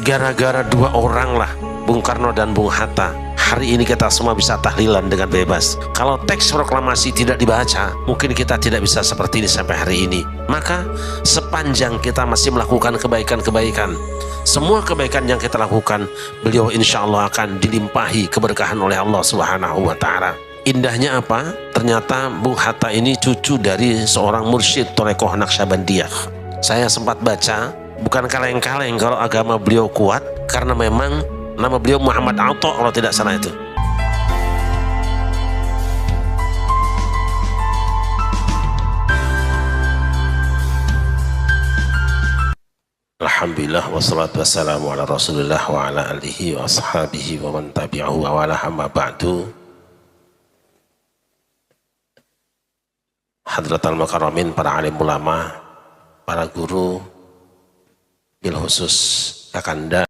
Gara-gara dua orang lah, Bung Karno dan Bung Hatta, hari ini kita semua bisa tahlilan dengan bebas. Kalau teks proklamasi tidak dibaca, mungkin kita tidak bisa seperti ini sampai hari ini. Maka sepanjang kita masih melakukan kebaikan-kebaikan, semua kebaikan yang kita lakukan, beliau insya Allah akan dilimpahi keberkahan oleh Allah Subhanahu wa Ta'ala. Indahnya apa? Ternyata Bung Hatta ini cucu dari seorang mursyid Torekoh Naqsyabandiyah. Saya sempat baca, bukan kaleng-kaleng kalau agama beliau kuat, karena memang nama beliau Muhammad Atha kalau tidak salah itu. Alhamdulillah wassalatu wassalamu ala rasulillah wa ala alihi wa ashabihi wa man tabi'ahu wa ala hamma ba'du. Hadratal Mukarramin, para alim ulama, para guru, bil khusus Kakanda,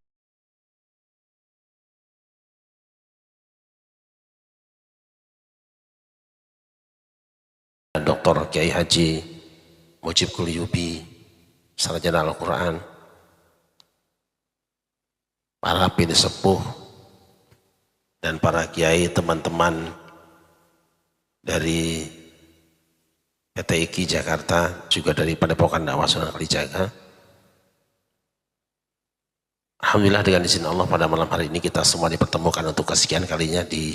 Dr. Kiai Haji Mujib Kulyubi, sarjana Al-Quran, para pilih sepuh, dan para kiai, teman-teman dari PT IKI Jakarta, juga dari Padepokan Dakwah Sunan Kalijaga. Alhamdulillah dengan izin Allah pada malam hari ini kita semua dipertemukan untuk kesekian kalinya di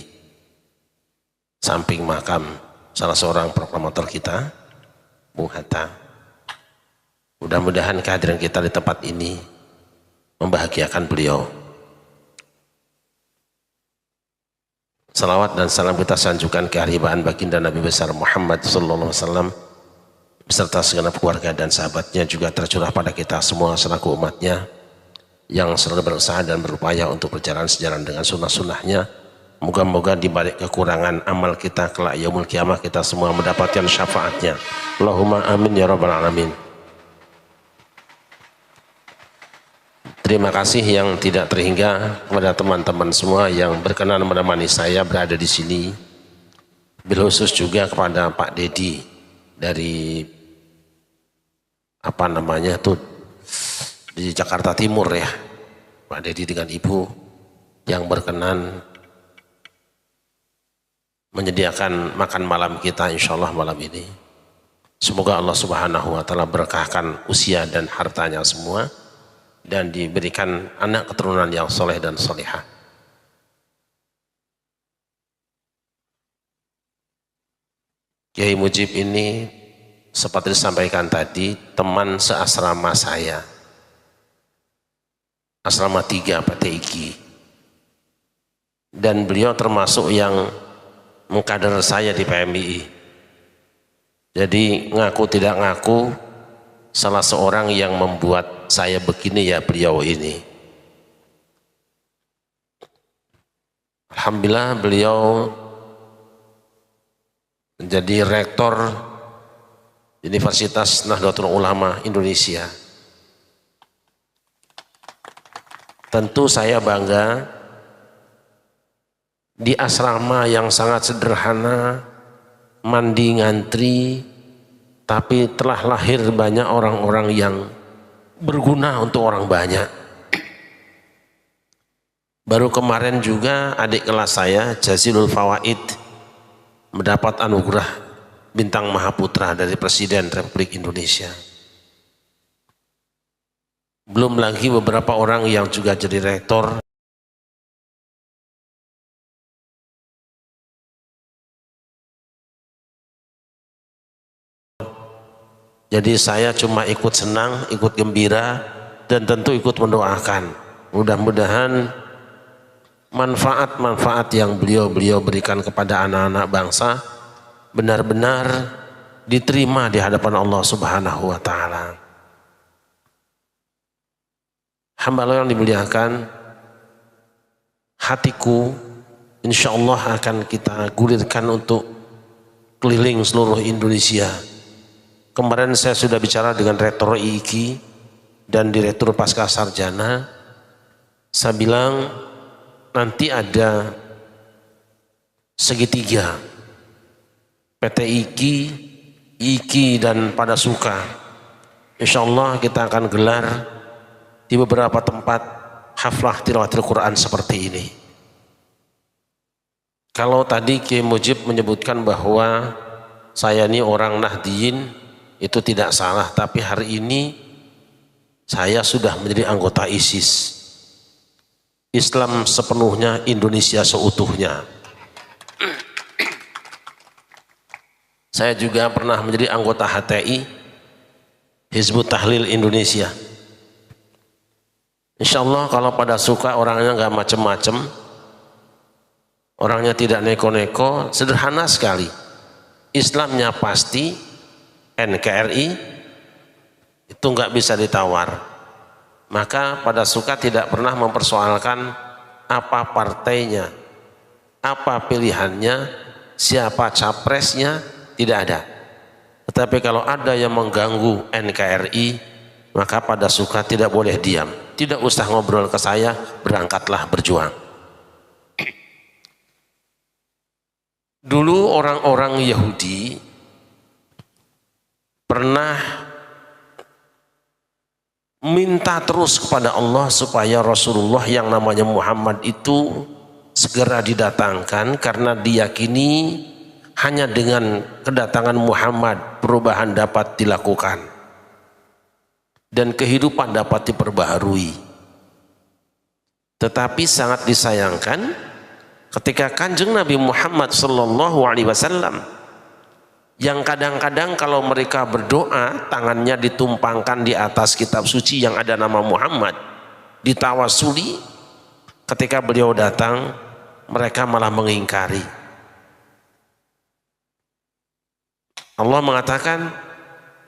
samping makam salah seorang proklamator kita, Bung Hatta. Mudah-mudahan kehadiran kita di tempat ini membahagiakan beliau. Salawat dan salam kita sanjungkan ke haribaan baginda Nabi besar Muhammad sallallahu alaihi wasallam beserta segenap keluarga dan sahabatnya, juga tercurah pada kita semua selaku umatnya yang selalu berusaha dan berupaya untuk berjalan sejalan dengan sunnah-sunnahnya. Moga-moga di balik kekurangan amal kita kelak yaumul kiamah kita semua mendapatkan syafaatnya. Allahumma amin ya rabbal alamin. Terima kasih yang tidak terhingga kepada teman-teman semua yang berkenan menemani saya berada di sini. Bil khusus juga kepada Pak Dedi dari apa namanya tuh di Jakarta Timur ya, Pak Dedi dengan Ibu yang berkenan menyediakan makan malam kita insya Allah malam ini. Semoga Allah Subhanahu wa Ta'ala berkahkan usia dan hartanya semua, dan diberikan anak keturunan yang soleh dan solehah. Kiai Mujib ini seperti disampaikan tadi, teman seasrama saya, asrama 3 PT IKI, dan beliau termasuk yang mengkader saya di PMII. Jadi ngaku tidak ngaku, salah seorang yang membuat saya begini ya beliau ini. Alhamdulillah beliau menjadi rektor Universitas Nahdlatul Ulama Indonesia. Tentu saya bangga di asrama yang sangat sederhana, mandi ngantri, tapi telah lahir banyak orang-orang yang berguna untuk orang banyak. Baru kemarin juga adik kelas saya Jazilul Fawaid mendapat anugerah bintang Mahaputra dari Presiden Republik Indonesia. Belum lagi beberapa orang yang juga jadi rektor. Jadi saya cuma ikut senang, ikut gembira, dan tentu ikut mendoakan. Mudah-mudahan manfaat-manfaat yang beliau berikan kepada anak-anak bangsa benar-benar diterima di hadapan Allah Subhanahu wa Ta'ala. Hamba Allah yang dimuliakan, hatiku insya Allah akan kita gulirkan untuk keliling seluruh Indonesia. Kemarin saya sudah bicara dengan Rektor IKI dan Direktur Pasca Sarjana. Saya bilang nanti ada segitiga PT IKI dan Padasuka. Insya Allah kita akan gelar di beberapa tempat haflah tilawatil Quran seperti ini. Kalau tadi Kiai Mujib menyebutkan bahwa saya ini orang Nahdiyin, itu tidak salah, tapi hari ini saya sudah menjadi anggota ISIS. Islam sepenuhnya, Indonesia seutuhnya. Saya juga pernah menjadi anggota HTI, Hizbut Tahlil Indonesia. Insya Allah kalau pada suka orangnya nggak macem-macem, orangnya tidak neko-neko, sederhana sekali. Islamnya pasti, NKRI itu nggak bisa ditawar. Maka pada suka tidak pernah mempersoalkan apa partainya, apa pilihannya, siapa capresnya, tidak ada. Tetapi kalau ada yang mengganggu NKRI, maka pada suka tidak boleh diam. Tidak usah ngobrol ke saya, berangkatlah berjuang. Dulu orang-orang Yahudi pernah minta terus kepada Allah supaya Rasulullah yang namanya Muhammad itu segera didatangkan, karena diyakini hanya dengan kedatangan Muhammad perubahan dapat dilakukan dan kehidupan dapat diperbaharui. Tetapi sangat disayangkan ketika Kanjeng Nabi Muhammad sallallahu alaihi wasallam yang kadang-kadang kalau mereka berdoa tangannya ditumpangkan di atas kitab suci yang ada nama Muhammad, ditawasuli, ketika beliau datang mereka malah mengingkari. Allah mengatakan,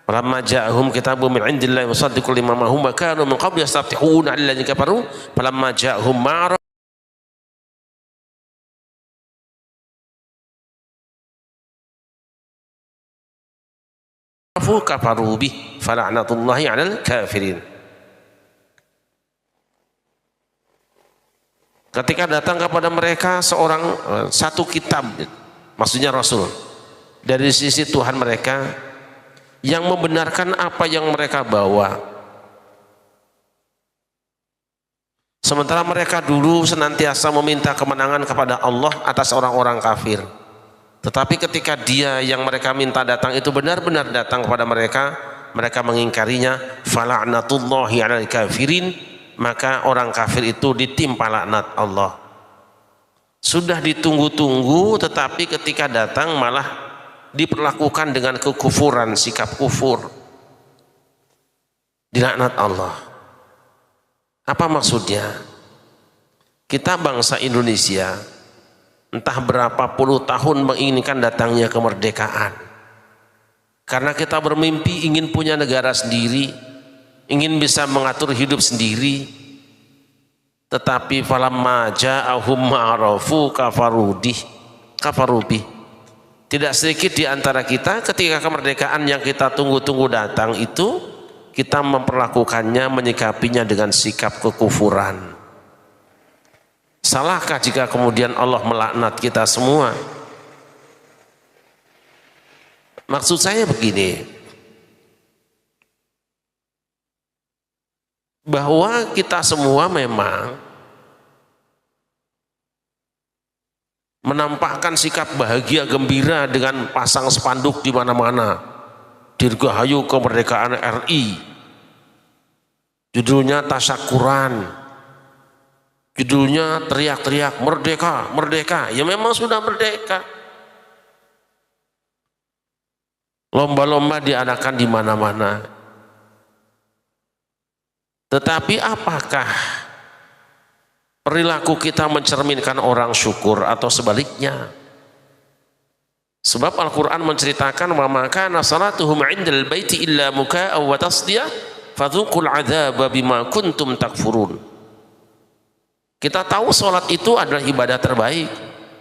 falamma ja'ahum kitabun min 'indillahi musaddiqun lima ma'hum wa kanu min qabli yastaftihuna 'alal ladzina kafaru falamma ja'ahum ma kafaru bih fala'natullahi 'alal kafirin. Ketika datang kepada mereka satu kitab, maksudnya Rasul dari sisi Tuhan mereka yang membenarkan apa yang mereka bawa, sementara mereka dulu senantiasa meminta kemenangan kepada Allah atas orang-orang kafir. Tetapi ketika dia yang mereka minta datang itu benar-benar datang kepada mereka, mereka mengingkarinya. Fala'natullahi 'alal kafirin, maka orang kafir itu ditimpa laknat Allah. Sudah ditunggu-tunggu, tetapi ketika datang malah diperlakukan dengan kekufuran, sikap kufur, dilaknat Allah. Apa maksudnya? Kita bangsa Indonesia entah berapa puluh tahun menginginkan datangnya kemerdekaan, karena kita bermimpi ingin punya negara sendiri, ingin bisa mengatur hidup sendiri. Tetapi falamma ja'ahum ma'arafu kafarubih. Tidak sedikit di antara kita ketika kemerdekaan yang kita tunggu-tunggu datang itu, kita memperlakukannya, menyikapinya dengan sikap kekufuran. Salahkah jika kemudian Allah melaknat kita semua? Maksud saya begini, bahwa kita semua memang menampakkan sikap bahagia gembira dengan pasang spanduk di mana-mana, dirgahayu kemerdekaan RI, judulnya tasyakuran, judulnya teriak-teriak merdeka, merdeka. Ya memang sudah merdeka. Lomba-lomba diadakan di mana-mana. Tetapi apakah perilaku kita mencerminkan orang syukur atau sebaliknya? Sebab Al-Quran menceritakan, wa ma kana salatuhum 'indal baiti illa muka'aw wa tasdiyah fadzuqul 'adzaba bima kuntum takfurun. Kita tahu sholat itu adalah ibadah terbaik,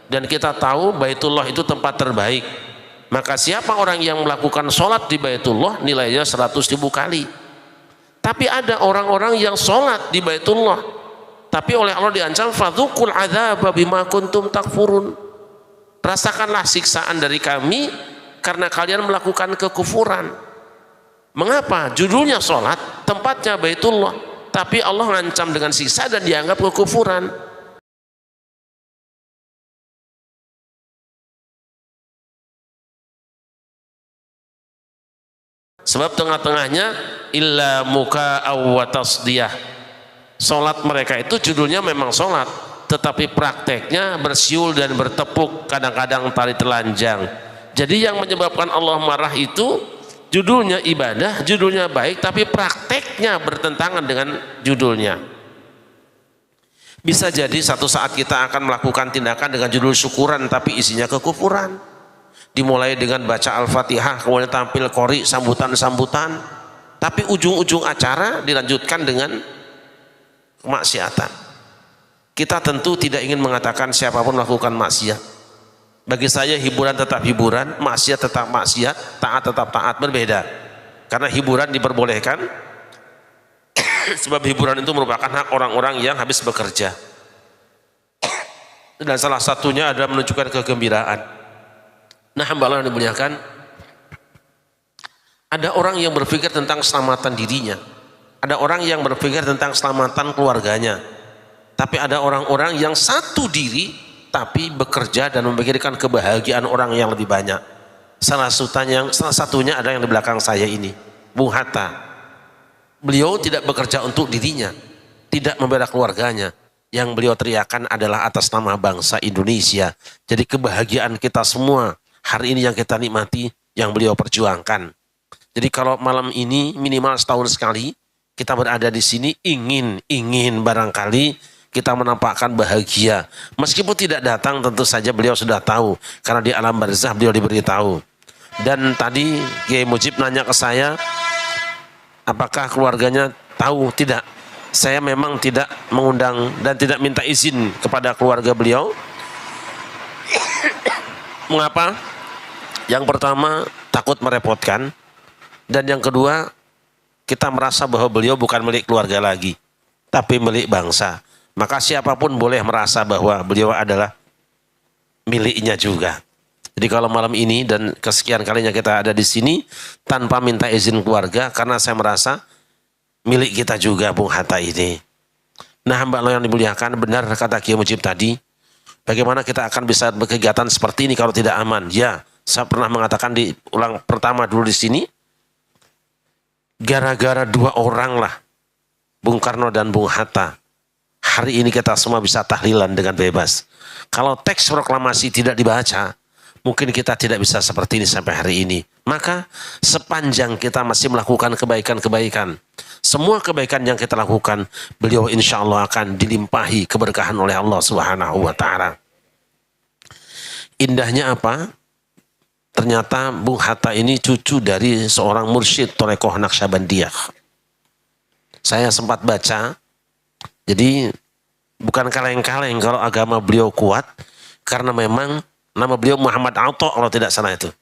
dan kita tahu Baitullah itu tempat terbaik. Maka siapa orang yang melakukan sholat di Baitullah nilainya 100.000 kali. Tapi ada orang-orang yang sholat di Baitullah, tapi oleh Allah diancam fadzuqul adzaba bima kuntum takfurun. Rasakanlah siksaan dari kami karena kalian melakukan kekufuran. Mengapa? Judulnya sholat, tempatnya Baitullah, tapi Allah ngancam dengan siksa dan dianggap kekufuran. Sebab tengah-tengahnya illa muka wa tasdiyah. Salat mereka itu judulnya memang salat, tetapi prakteknya bersiul dan bertepuk, kadang-kadang tari telanjang. Jadi yang menyebabkan Allah marah itu judulnya ibadah, judulnya baik, tapi prakteknya bertentangan dengan judulnya. Bisa jadi satu saat kita akan melakukan tindakan dengan judul syukuran tapi isinya kekufuran. Dimulai dengan baca Al-Fatihah, kemudian tampil qori, sambutan-sambutan, tapi ujung-ujung acara dilanjutkan dengan kemaksiatan. Kita tentu tidak ingin mengatakan siapapun melakukan maksiat. Bagi saya hiburan tetap hiburan, maksiat tetap maksiat, taat tetap taat, berbeda. Karena hiburan diperbolehkan sebab hiburan itu merupakan hak orang-orang yang habis bekerja, dan salah satunya adalah menunjukkan kegembiraan. Nah, hamba Allah yang dimuliakan, ada orang yang berpikir tentang keselamatan dirinya, ada orang yang berpikir tentang keselamatan keluarganya, tapi ada orang-orang yang satu diri tapi bekerja dan memikirkan kebahagiaan orang yang lebih banyak. Salah satunya adalah yang di belakang saya ini, Bung Hatta. Beliau tidak bekerja untuk dirinya, tidak membela keluarganya. Yang beliau teriakan adalah atas nama bangsa Indonesia. Jadi kebahagiaan kita semua hari ini yang kita nikmati, yang beliau perjuangkan. Jadi kalau malam ini minimal setahun sekali kita berada di sini, ingin barangkali kita menampakkan bahagia. Meskipun tidak datang, tentu saja beliau sudah tahu, karena di alam barzah beliau diberitahu. Dan tadi Kiai Mujib nanya ke saya, apakah keluarganya tahu? Tidak. Saya memang tidak mengundang dan tidak minta izin kepada keluarga beliau. Mengapa? Yang pertama, takut merepotkan, dan yang kedua, kita merasa bahwa beliau bukan milik keluarga lagi, tapi milik bangsa. Maka siapapun boleh merasa bahwa beliau adalah miliknya juga. Jadi kalau malam ini dan kesekian kalinya kita ada di sini tanpa minta izin keluarga, karena saya merasa milik kita juga Bung Hatta ini. Nah, hamba Allah yang dimuliakan, benar kata Kiai Mujib tadi, bagaimana kita akan bisa berkegiatan seperti ini kalau tidak aman? Ya, saya pernah mengatakan di ulang pertama dulu di sini, gara-gara dua orang lah, Bung Karno dan Bung Hatta, hari ini kita semua bisa tahlilan dengan bebas. Kalau teks proklamasi tidak dibaca, mungkin kita tidak bisa seperti ini sampai hari ini. Maka sepanjang kita masih melakukan kebaikan-kebaikan, semua kebaikan yang kita lakukan, beliau insya Allah akan dilimpahi keberkahan oleh Allah Subhanahu wa Ta'ala. Indahnya apa? Ternyata Bung Hatta ini cucu dari seorang mursyid Torekoh Naqsyabandiyah. Saya sempat baca, jadi bukan kaleng-kaleng kalau agama beliau kuat, karena memang nama beliau Muhammad Atta kalau tidak salah itu.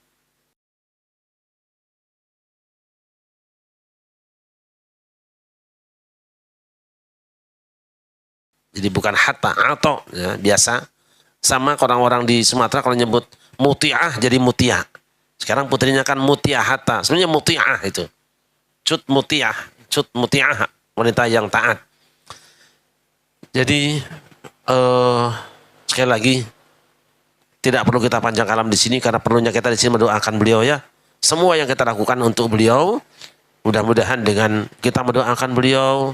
Jadi bukan Hatta, Atta, ya, biasa. Sama orang-orang di Sumatera kalau nyebut Muti'ah jadi Mutiah. Sekarang putrinya kan Mutiah Hatta. Sebenarnya Muti'ah itu. Cut Muti'ah, wanita yang taat. Jadi sekali lagi tidak perlu kita panjang kalam di sini, karena perlunya kita di sini mendoakan beliau ya. Semua yang kita lakukan untuk beliau, mudah-mudahan dengan kita mendoakan beliau,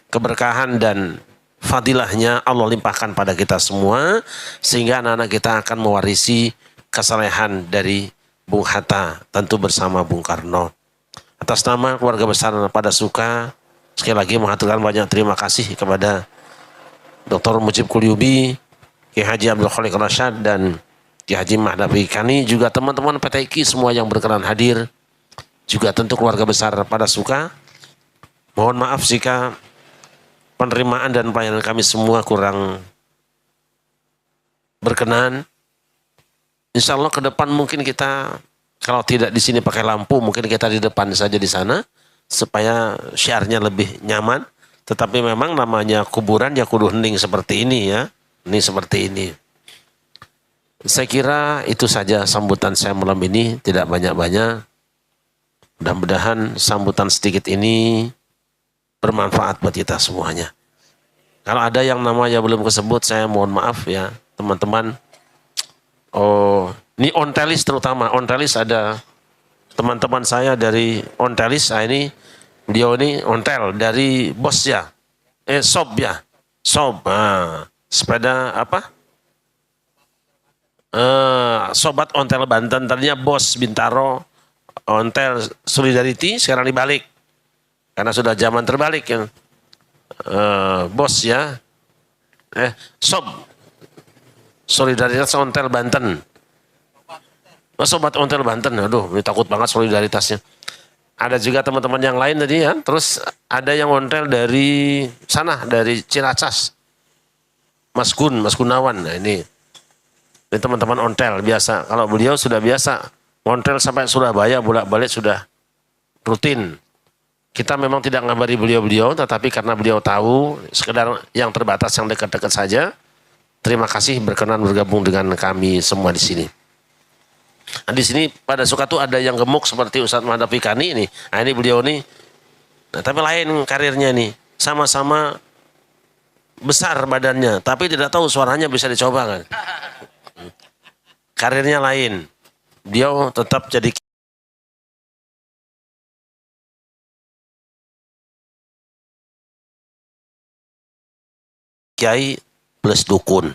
keberkahan dan fadilahnya Allah limpahkan pada kita semua, sehingga anak-anak kita akan mewarisi kesalehan dari Bung Hatta, tentu bersama Bung Karno. Atas nama keluarga besar Pada Suka, sekali lagi mengaturkan banyak terima kasih kepada Dr. Mujib Kulyubi, Kiai Haji Abdul Khaliq Rasyad, dan Kiai Haji Mahdawi Kani, juga teman-teman PTIQ semua yang berkenan hadir, juga tentu keluarga besar Pada Suka. Mohon maaf jika penerimaan dan pelayanan kami semua kurang berkenan. Insya Allah ke depan mungkin kita, kalau tidak di sini pakai lampu, mungkin kita di depan saja di sana, supaya syiarnya lebih nyaman. Tetapi memang namanya kuburan ya kudu hening seperti ini ya. Ini seperti ini. Saya kira itu saja sambutan saya malam ini, tidak banyak-banyak. Mudah-mudahan sambutan sedikit ini bermanfaat buat kita semuanya. Kalau ada yang namanya belum kesebut, saya mohon maaf ya teman-teman. Oh, ini Ontelis terutama. Ontelis ada teman-teman saya dari Ontelis. Nah, ini beliau ini Ontel dari bos ya. Sob ya. Sob. Nah, sepeda apa? Sobat Ontel Banten, tadinya bos Bintaro, Ontel Solidarity, sekarang dibalik. Karena sudah zaman terbalik ya. Bos ya. Sob Solidaritas Ontel Banten. Sobat Ontel Banten. Aduh, ini takut banget solidaritasnya. Ada juga teman-teman yang lain tadi ya. Terus ada yang ontel dari sana, dari Ciracas. Mas Gunawan. Nah, ini teman-teman ontel biasa. Kalau beliau sudah biasa ontel sampai Surabaya bolak-balik sudah rutin. Kita memang tidak ngabari beliau-beliau, tetapi karena beliau tahu sekedar yang terbatas, yang dekat-dekat saja. Terima kasih berkenan bergabung dengan kami semua di sini. Nah, di sini pada suka tuh ada yang gemuk seperti Ustadz Muhammad Fikani ini. Nah, ini beliau nih. Nah, tapi lain karirnya nih. Sama-sama besar badannya, tapi tidak tahu suaranya bisa dicoba kan. Karirnya lain. Dia tetap jadi kiai plus dukun.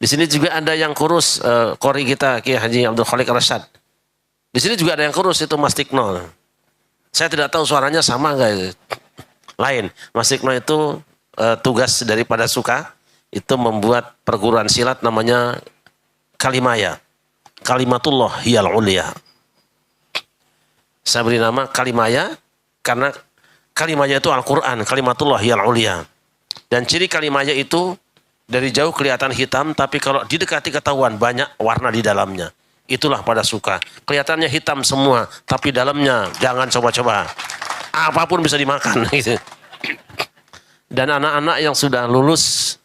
Di sini juga ada yang kurus, kori kita Kiai Haji Abdul Khalik Rasyad. Di sini juga ada yang kurus, itu Mas Tikno. Saya tidak tahu suaranya sama enggak. Lain. Mas Tikno itu tugas daripada Suka itu membuat perguruan silat namanya Kalimaya. Kalimatullah hiyal ulia. Saya beri nama Kalimaya karena Kalimaya itu Al-Quran, Kalimatullah hiyal ulia. Dan ciri Kalimaya itu dari jauh kelihatan hitam, tapi kalau didekati ketahuan banyak warna di dalamnya. Itulah pada Suka. Kelihatannya hitam semua, tapi dalamnya jangan coba-coba. Apapun bisa dimakan. Gitu. Dan anak-anak yang sudah lulus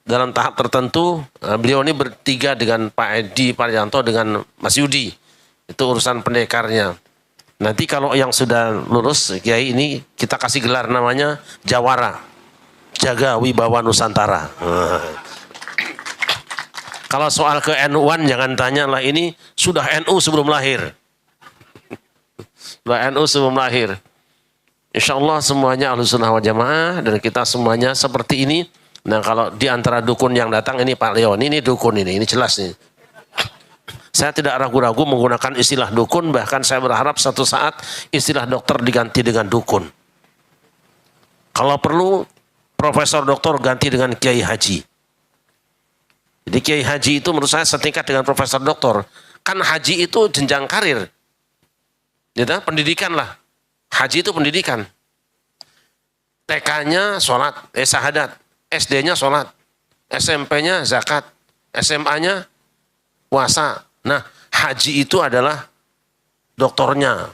dalam tahap tertentu, beliau ini bertiga dengan Pak Edi Parianto dengan Mas Yudi. Itu urusan pendekarnya. Nanti kalau yang sudah lulus, Kiai ini kita kasih gelar namanya Jawara. Jaga Wibawa Nusantara. Kalau soal ke NU-an jangan tanya lah, ini sudah NU sebelum lahir. Sudah NU sebelum lahir. Insya Allah semuanya Ahlussunnah wal Jamaah dan kita semuanya seperti ini. Nah kalau di antara dukun yang datang ini Pak Leon, ini dukun ini jelas nih. Saya tidak ragu-ragu menggunakan istilah dukun, bahkan saya berharap satu saat istilah dokter diganti dengan dukun. Kalau perlu Profesor Doktor ganti dengan Kiai Haji. Jadi Kiai Haji itu menurut saya setingkat dengan Profesor Doktor. Kan haji itu jenjang karir. Gitu, pendidikan lah. Haji itu pendidikan. TK-nya sholat, syahadat. SD-nya sholat. SMP-nya zakat. SMA-nya puasa. Nah, haji itu adalah doktornya,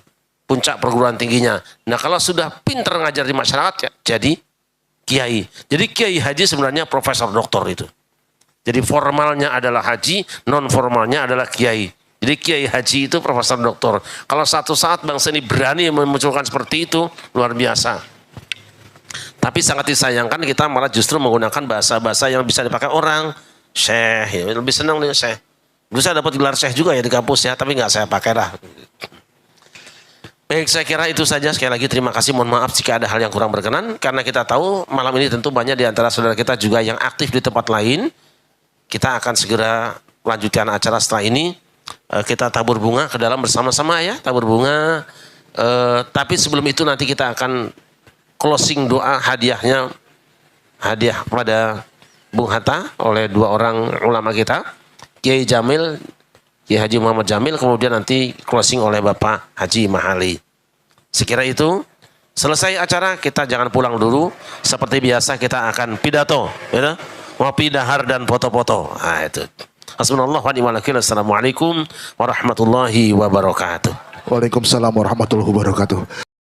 puncak perguruan tingginya. Nah, kalau sudah pinter ngajar di masyarakat, jadi kiai. Jadi Kiai Haji sebenarnya profesor doktor itu. Jadi formalnya adalah haji, non formalnya adalah kiai. Jadi Kiai Haji itu profesor doktor. Kalau satu saat bangsa ini berani memunculkan seperti itu, luar biasa. Tapi sangat disayangkan kita malah justru menggunakan bahasa-bahasa yang bisa dipakai orang. Syekh, ya, lebih senang nih Syekh. Dulu saya dapat gelar Syekh juga ya di kampus ya, tapi nggak saya pakai lah. Baik, saya kira itu saja. Sekali lagi terima kasih, mohon maaf jika ada hal yang kurang berkenan. Karena kita tahu malam ini tentu banyak di antara saudara kita juga yang aktif di tempat lain. Kita akan segera melanjutkan acara setelah ini. Kita tabur bunga ke dalam bersama-sama ya, tabur bunga. Tapi sebelum itu nanti kita akan closing doa hadiahnya. Hadiah kepada Bung Hatta oleh dua orang ulama kita. Kiai Jamil, Kiai Haji Muhammad Jamil, kemudian nanti closing oleh Bapak Haji Mahali. Sekira itu, selesai acara kita jangan pulang dulu. Seperti biasa kita akan pidato, ya, ngopi dahar dan foto-foto. Nah itu. Hasbunallah wa ni'mal wakil. Assalamualaikum warahmatullahi wabarakatuh. Waalaikumsalam warahmatullahi wabarakatuh.